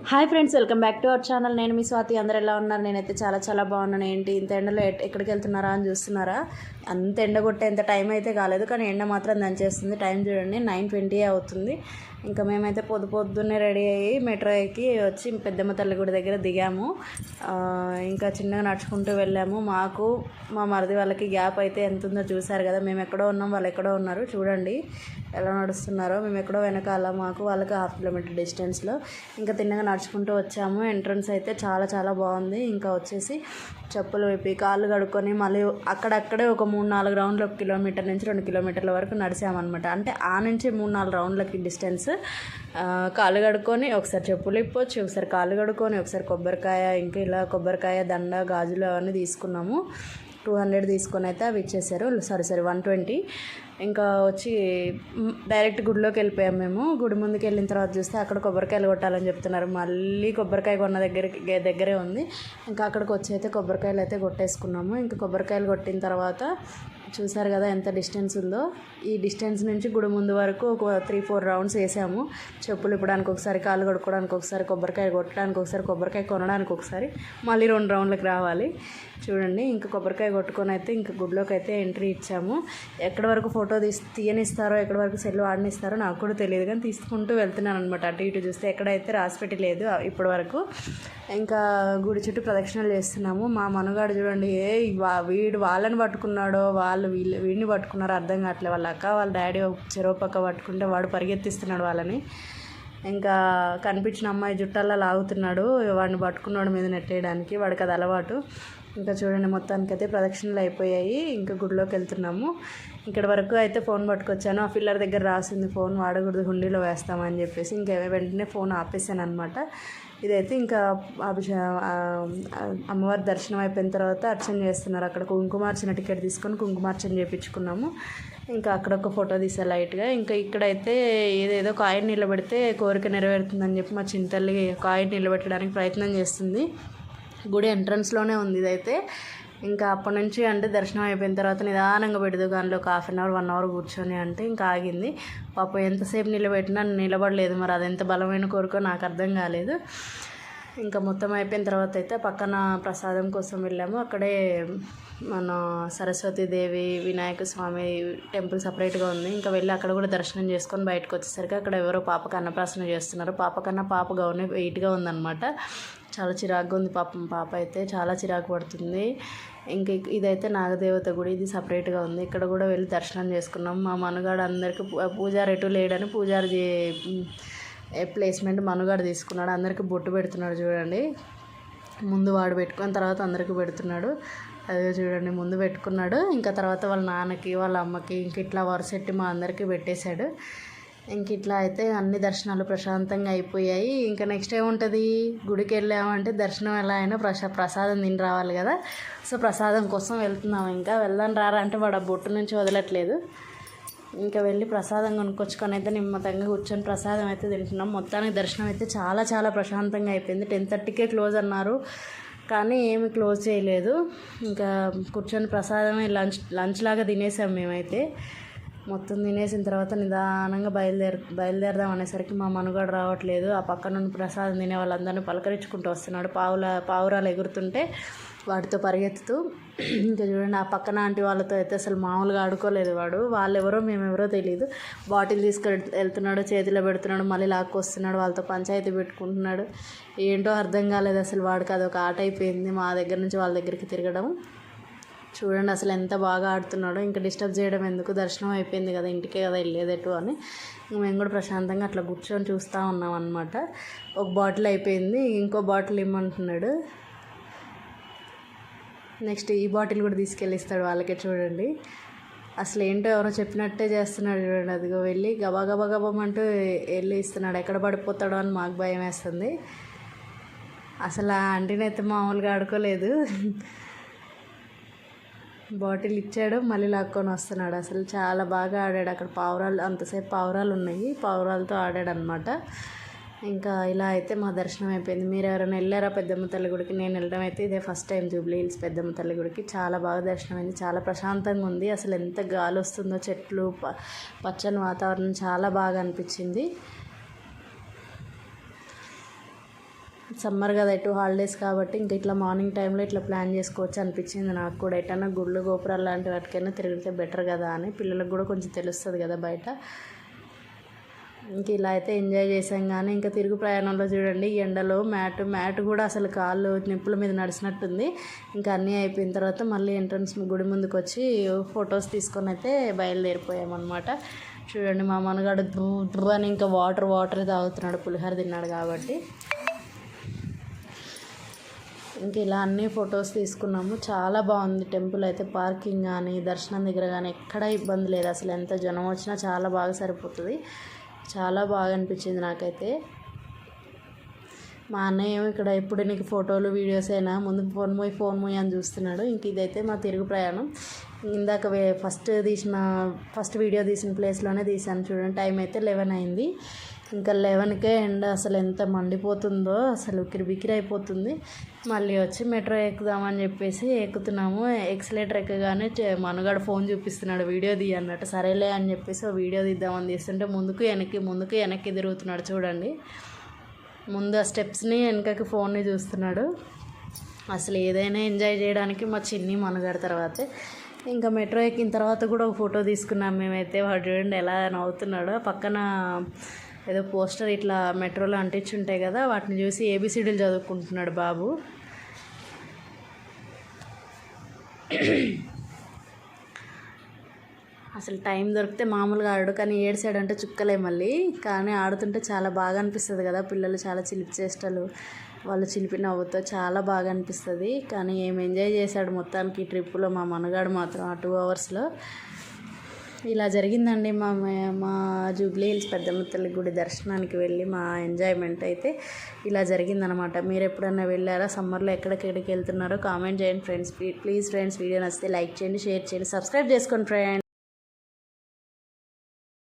Hi friends, welcome back to our channel. నేను మీ స్వాతి. అందరు ఎలా ఉన్నారు? నేనైతే చాలా బాగున్నాను. ఏంటి ఇంత ఎండలో ఎక్కడికి వెళ్తున్నారా అని చూస్తున్నారా? అంత ఎండ కొట్టేంత టైం అయితే కాలేదు, కానీ ఎండ మాత్రం దంచేస్తుంది. టైం చూడండి, 9:20 అవుతుంది. ఇంకా మేమైతే పొద్దున్నే రెడీ అయ్యి మెట్రో ఎక్కి వచ్చి పెద్దమ్మ తల్లి గుడి దగ్గర దిగాము. ఇంకా చిన్నగా నడుచుకుంటూ వెళ్ళాము. మాకు మా మరిది వాళ్ళకి గ్యాప్ అయితే ఎంత ఉందో చూసారు కదా. మేము ఎక్కడో ఉన్నాం, వాళ్ళు ఎక్కడో ఉన్నారు. చూడండి ఎలా నడుస్తున్నారో. మేము ఎక్కడో వెనకాల, మాకు వాళ్ళకి 1/2 కిలోమీటర్ డిస్టెన్స్లో. ఇంకా తిన్నగా నడుచుకుంటూ వచ్చాము. ఎంట్రన్స్ అయితే చాలా బాగుంది. ఇంకా వచ్చేసి చెప్పులు విప్పి కాళ్ళు కడుక్కొని మళ్ళీ అక్కడక్కడే ఒక 3-4 రౌండ్లు, 1 కిలోమీటర్ నుంచి 2 కిలోమీటర్ల వరకు నడిచామన్నమాట. అంటే ఆ నుంచి 3-4 రౌండ్లకి డిస్టెన్స్. కాళ్ళు కడుక్కొని ఒకసారి చెప్పులు ఇప్పొచ్చి, ఒకసారి కాళ్ళు కడుక్కొని, ఒకసారి కొబ్బరికాయ, ఇంకా ఇలా కొబ్బరికాయ దండ, గాజులు అవన్నీ తీసుకున్నాము. 200 తీసుకొని అయితే అవి ఇచ్చేసారు. సారీ 120. ఇంకా వచ్చి డైరెక్ట్ గుడిలోకి వెళ్ళిపోయాం మేము. గుడి ముందుకు వెళ్ళిన తర్వాత చూస్తే అక్కడ కొబ్బరికాయలు కొట్టాలని చెప్తున్నారు. మళ్ళీ కొబ్బరికాయ కొన్న దగ్గరే ఉంది. ఇంకా అక్కడికి వచ్చి అయితే కొబ్బరికాయలు అయితే కొట్టేసుకున్నాము. ఇంకా కొబ్బరికాయలు కొట్టిన తర్వాత చూసారు కదా ఎంత డిస్టెన్స్ ఉందో. ఈ డిస్టెన్స్ నుంచి గుడి ముందు వరకు ఒక 3-4 రౌండ్స్ వేసాము. చెప్పులు ఇప్పడానికి ఒకసారి, కాళ్ళు కడుక్కోవడానికి ఒకసారి, కొబ్బరికాయ కొట్టడానికి ఒకసారి, కొబ్బరికాయ కొనడానికి ఒకసారి, మళ్ళీ 2 రౌండ్లకు రావాలి. చూడండి ఇంకా కొబ్బరికాయ కొట్టుకొని అయితే ఇంకా గుడిలోకి అయితే ఎంట్రీ ఇచ్చాము. ఎక్కడి వరకు ఫోటో తీయనిస్తారో, ఎక్కడి వరకు సెల్ వాడనిస్తారో నాకు కూడా తెలియదు, కానీ తీసుకుంటూ వెళ్తున్నాను అనమాట. అటు ఇటు చూస్తే ఎక్కడైతే రాసిపెట్టి లేదు ఇప్పటి వరకు. ఇంకా గుడి చుట్టూ ప్రదక్షిణలు చేస్తున్నాము. మా మనుగాడు చూడండి, వీడు వాళ్ళని పట్టుకున్నాడో వీడిని పట్టుకున్నారో అర్థం కావట్లేదు. వాళ్ళ అక్క వాళ్ళ డాడీ చెరో పక్క పట్టుకుంటే వాడు పరిగెత్తిస్తున్నాడు వాళ్ళని. ఇంకా కనిపించిన అమ్మాయి జుట్టల్లా లాగుతున్నాడు, వాడిని పట్టుకున్నాడు మీద నెట్టేయడానికి. వాడికి అది అలవాటు. ఇంకా చూడండి మొత్తానికైతే ప్రదక్షిణలు అయిపోయాయి. ఇంకా గుడిలోకి వెళ్తున్నాము. ఇక్కడ వరకు అయితే ఫోన్ పట్టుకొచ్చాను. ఆ పిల్లర్ దగ్గర రాసింది ఫోన్ వాడకూడదు, హుండీలో వేస్తామని చెప్పేసి. ఇంకా వెంటనే ఫోన్ ఆపేసాను అనమాట. ఇదైతే ఇంకా అమ్మవారి దర్శనం అయిపోయిన తర్వాత అర్చన చేస్తున్నారు. అక్కడ కుంకుమార్చన టికెట్ తీసుకొని కుంకుమార్చన చేయించుకున్నాము. ఇంకా అక్కడ ఒక ఫోటో తీసా లైట్గా. ఇంకా ఇక్కడైతే ఏదేదో కాయిన్ నిలబెడితే కోరిక నెరవేరుతుందని చెప్పి మా చింతల్లి కాయిన్ నిలబెట్టడానికి ప్రయత్నం చేస్తుంది. గుడి ఎంట్రన్స్లోనే ఉంది ఇదైతే. ఇంకా అప్పటి నుంచి అంటే దర్శనం అయిపోయిన తర్వాత నిదానంగా పెడదు దానిలో ఒక 1/2 అవర్ 1 అవర్ కూర్చొని అంటే ఇంకా ఆగింది. పాపం ఎంతసేపు నిలబెట్టినా నిలబడలేదు. మరి అది ఎంత బలమైన కోరికో నాకు అర్థం కాలేదు. ఇంకా మొత్తం అయిపోయిన తర్వాత అయితే పక్కన ప్రసాదం కోసం వెళ్ళాము. అక్కడే మన సరస్వతీదేవి, వినాయక స్వామి టెంపుల్ సపరేట్గా ఉంది. ఇంకా వెళ్ళి అక్కడ కూడా దర్శనం చేసుకొని బయటకు వచ్చేసరికి అక్కడ ఎవరో పాపకు అన్నప్రాసన చేస్తున్నారు. పాప గౌన్ వెయిట్గా ఉందన్నమాట. చాలా చిరాకుగా ఉంది పాపం. పాప అయితే చాలా చిరాకు పడుతుంది. ఇంక ఇదైతే నాగదేవత గుడి, ఇది సపరేట్గా ఉంది. ఇక్కడ కూడా వెళ్ళి దర్శనం చేసుకున్నాం. మా మనుగాడు అందరికీ పూజారి ఎటు లేడని పూజారి ప్లేస్మెంట్ మనుగాడు తీసుకున్నాడు. అందరికీ బొట్టు పెడుతున్నాడు చూడండి. ముందు వాడు పెట్టుకున్న తర్వాత అందరికీ పెడుతున్నాడు. అదే చూడండి ముందు పెట్టుకున్నాడు. ఇంకా తర్వాత వాళ్ళ నాన్నకి, వాళ్ళ అమ్మకి, ఇంక ఇట్లా వరుసెట్టి మా అందరికీ పెట్టేశాడు. ఇంక ఇట్లా అయితే అన్ని దర్శనాలు ప్రశాంతంగా అయిపోయాయి. ఇంకా నెక్స్ట్ ఏముంటుంది, గుడికి వెళ్ళామంటే దర్శనం ఎలా అయినా ప్రసాదం తిని రావాలి కదా. సో ప్రసాదం కోసం వెళ్తున్నాము. ఇంకా వెళ్దాం రారా అంటే వాడు ఆ బొట్టు నుంచి వదలట్లేదు. ఇంకా వెళ్ళి ప్రసాదం కొనుక్కొచ్చుకొని అయితే నిమ్మతంగా కూర్చొని ప్రసాదం అయితే తింటున్నాం. మొత్తానికి దర్శనం అయితే చాలా ప్రశాంతంగా అయిపోయింది. 10:30కే క్లోజ్ అన్నారు, కానీ ఏమి క్లోజ్ చేయలేదు. ఇంకా కూర్చొని ప్రసాదమే లంచ్ లాగా తినేసాం మేమైతే. మొత్తం తినేసిన తర్వాత నిదానంగా బయలుదేరదాం అనేసరికి మా మనుగాడు రావట్లేదు. ఆ పక్క నుండి ప్రసాదం తినే వాళ్ళందరినీ పలకరించుకుంటూ వస్తున్నాడు. పావురాలు ఎగురుతుంటే వాటితో పరిగెత్తుతూ. ఇంకా చూడండి ఆ పక్కన ఆంటీ వాళ్ళతో అయితే అసలు మామూలుగా ఆడుకోలేదు వాడు. వాళ్ళెవరో మేమెవరో తెలియదు. బాటిల్ వెళ్తున్నాడు, చేతిలో పెడుతున్నాడు, మళ్ళీ లాక్కొస్తున్నాడు, వాళ్ళతో పంచాయతీ పెట్టుకుంటున్నాడు. ఏంటో అర్థం కాలేదు అసలు వాడికి. అదొక ఆట అయిపోయింది మా దగ్గర నుంచి వాళ్ళ దగ్గరికి తిరగడం. చూడండి అసలు ఎంత బాగా ఆడుతున్నాడో. ఇంకా డిస్టర్బ్ చేయడం ఎందుకు, దర్శనం అయిపోయింది కదా, ఇంటికే కదా వెళ్ళేదట్టు అని మేము కూడా ప్రశాంతంగా అట్లా కూర్చొని చూస్తూ ఉన్నాం అనమాట. ఒక బాటిల్ అయిపోయింది, ఇంకో బాటిల్ ఇమ్మంటున్నాడు. నెక్స్ట్ ఈ బాటిల్ కూడా తీసుకెళ్ళిస్తాడు వాళ్ళకే. చూడండి అసలు ఏంటో ఎవరో చెప్పినట్టే చేస్తున్నాడు చూడండి. అదిగో వెళ్ళి గబమంటూ వెళ్ళి ఇస్తున్నాడు. ఎక్కడ పడిపోతాడో అని మాకు భయం వేస్తుంది. అసలు ఆ ఆంటీని అయితే మామూలుగా ఆడుకోలేదు. బాటిల్ ఇచ్చాడు, మళ్ళీ లాక్కొని వస్తున్నాడు. అసలు చాలా బాగా ఆడాడు. అక్కడ పావురాలు, అంతసేపు పావురాలు ఉన్నాయి, పావురాలతో ఆడాడు అనమాట. ఇంకా ఇలా అయితే మా దర్శనం అయిపోయింది. మీరు ఎవరైనా వెళ్ళారా పెద్దమ్మ తల్లి గుడికి? నేను వెళ్ళడం అయితే ఇదే ఫస్ట్ టైం జూబ్లీ హిల్స్ పెద్దమ్మ తల్లి గుడికి. చాలా బాగా దర్శనం అయింది. చాలా ప్రశాంతంగా ఉంది. అసలు ఎంత గాలి వస్తుందో, చెట్లు, పచ్చని వాతావరణం చాలా బాగా అనిపించింది. సమ్మర్ కదా ఎటు హాలిడేస్ కాబట్టి ఇంకా ఇట్లా మార్నింగ్ టైంలో ఇట్లా ప్లాన్ చేసుకోవచ్చు అనిపించింది నాకు కూడా. ఎటన్నా గుళ్ళు గోపురాలు లాంటి వాటికైనా తిరిగితే బెటర్ కదా అని, పిల్లలకు కూడా కొంచెం తెలుస్తుంది కదా బయట. ఇంక ఇలా అయితే ఎంజాయ్ చేసాం. కానీ ఇంకా తిరుగు ప్రయాణంలో చూడండి ఎండలో మ్యాట్ కూడా అసలు కాళ్ళు నిప్పుల మీద నడిచినట్టుంది. ఇంకా అన్నీ అయిపోయిన తర్వాత మళ్ళీ ఎంట్రన్స్ గుడి ముందుకు వచ్చి ఫొటోస్ తీసుకొని అయితే బయలుదేరిపోయామన్నమాట. చూడండి మా మనగాడు డ్రూ అని ఇంకా వాటర్ తాగుతున్నాడు, పులిహోర తిన్నాడు కాబట్టి. ఇంక ఇలా అన్ని ఫొటోస్ తీసుకున్నాము. చాలా బాగుంది టెంపుల్ అయితే. పార్కింగ్ కానీ దర్శనం దగ్గర కానీ ఎక్కడ ఇబ్బంది లేదు. అసలు ఎంత జనం వచ్చినా చాలా బాగా సరిపోతుంది. చాలా బాగా అనిపించింది నాకైతే. మా అన్నయ్య ఏమో ఇక్కడ ఎప్పుడు నీకు ఫోటోలు వీడియోస్ అయినా ముందు ఫోన్ మూయ్ అని చూస్తున్నాడు. ఇంక ఇదైతే మా తిరుగు ప్రయాణం. ఇందాక ఫస్ట్ వీడియో తీసిన ప్లేస్లోనే తీసాను చూడండి. టైం అయితే 11 అయింది. ఇంకా 11కే ఎండ అసలు ఎంత మండిపోతుందో, అసలు ఉక్కిరి అయిపోతుంది. మళ్ళీ వచ్చి మెట్రో ఎక్కుదామని చెప్పేసి ఎక్కుతున్నాము. ఎక్సలేటర్ ఎక్కగానే మనగాడు ఫోన్ చూపిస్తున్నాడు, వీడియో అన్నట్టు. సరేలే అని చెప్పేసి వీడియో తీద్దామని తీస్తుంటే ముందుకు వెనక్కి తిరుగుతున్నాడు చూడండి. ముందు ఆ స్టెప్స్ని వెనకకి ఫోన్ని చూస్తున్నాడు. అసలు ఏదైనా ఎంజాయ్ చేయడానికి మా చిన్ని మనగాడు తర్వాతే. ఇంకా మెట్రో ఎక్కిన తర్వాత కూడా ఒక ఫోటో తీసుకున్నాం మేమైతే. వాడు చూడండి ఎలా నవ్వుతున్నాడో. పక్కన ఏదో పోస్టర్ ఇట్లా మెట్రోలో అంటించి ఉంటాయి కదా, వాటిని చూసి ఏబిసిడీలు చదువుకుంటున్నాడు బాబు. అసలు టైం దొరికితే మామూలుగా ఆడు, కానీ ఏడ్చాడంటే చుక్కలే మళ్ళీ. కానీ ఆడుతుంటే చాలా బాగా అనిపిస్తుంది కదా, పిల్లలు చాలా చిలిపి చేష్టలు, వాళ్ళు చిలిపి నవ్వుతో చాలా బాగా అనిపిస్తుంది. కానీ ఏం ఎంజాయ్ చేశాడు మొత్తానికి ఈ ట్రిప్పులో మా మనగాడు మాత్రం ఆ 2 అవర్స్లో. ఇలా జరిగిందండి మా జూబ్లీ హిల్స్ పెద్దమ్మ తల్లి గుడి దర్శనానికి వెళ్ళి మా ఎంజాయ్మెంట్ అయితే ఇలా జరిగిందనమాట. మీరు ఎప్పుడన్నా వెళ్ళారా? సమ్మర్లో ఎక్కడికి వెళ్తున్నారో కామెంట్ చేయండి ఫ్రెండ్స్. ప్లీజ్ ఫ్రెండ్స్, వీడియో నచ్చితే లైక్ చేయండి, షేర్ చేయండి, సబ్స్క్రైబ్ చేసుకోండి ఫ్రెండ్స్.